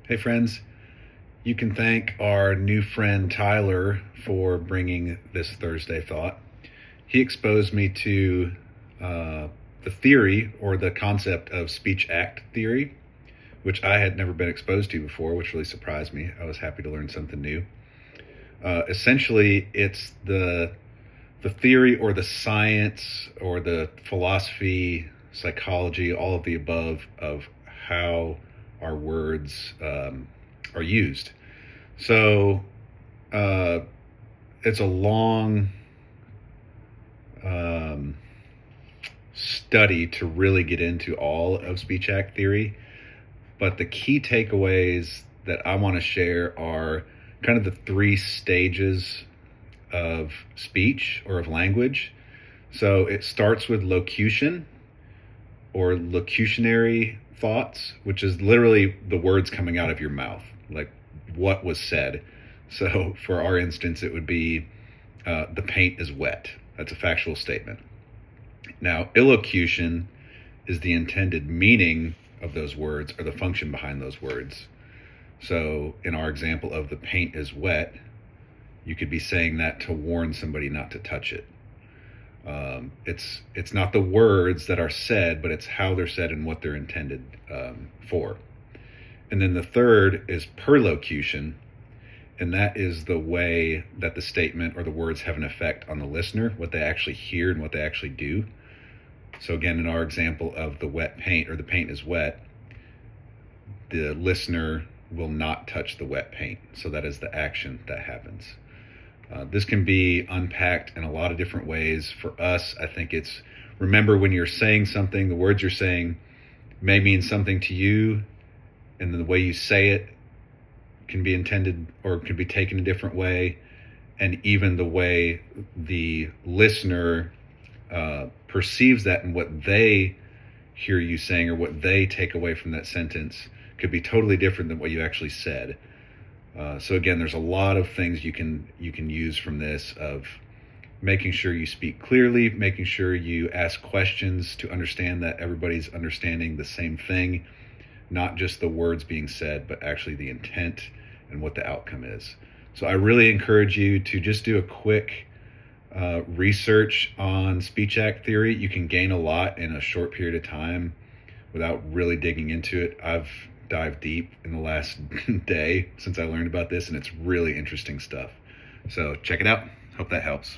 Hey, friends. You can thank our new friend Tyler for bringing this Thursday thought. He exposed me to uh, the theory or the concept of speech act theory, which I had never been exposed to before, which really surprised me. I was happy to learn something new. Essentially, it's the theory or the science or the philosophy, psychology, all of the above of how our words are used. So uh, it's a long um, study to really get into all of speech act theory. But the key takeaways that I want to share are kind of the three stages of speech or of language. So it starts with locution or locutionary thoughts, which is literally the words coming out of your mouth, like what was said. So for our instance, it would be the paint is wet. That's a factual statement. Now, illocution is the intended meaning of those words or the function behind those words. So in our example of the paint is wet, you could be saying that to warn somebody not to touch it. It's not the words that are said, but it's how they're said and what they're intended for. And then the third is perlocution, and that is the way that the statement or the words have an effect on the listener, what they actually hear and what they actually do. So again, in our example of the wet paint or the paint is wet, the listener will not touch the wet paint. So that is the action that happens. This can be unpacked in a lot of different ways. For us, I think it's remember when you're saying something, the words you're saying may mean something to you, and then the way you say it can be intended or can be taken a different way, and even the way the listener perceives that and what they hear you saying or what they take away from that sentence could be totally different than what you actually said. So again, there's a lot of things you can use from this of making sure you speak clearly, making sure you ask questions to understand that everybody's understanding the same thing, not just the words being said, but actually the intent and what the outcome is. So I really encourage you to just do a quick research on speech act theory. You can gain a lot in a short period of time without really digging into it. I've dived deep in the last day since I learned about this, and it's really interesting stuff. So check it out. Hope that helps.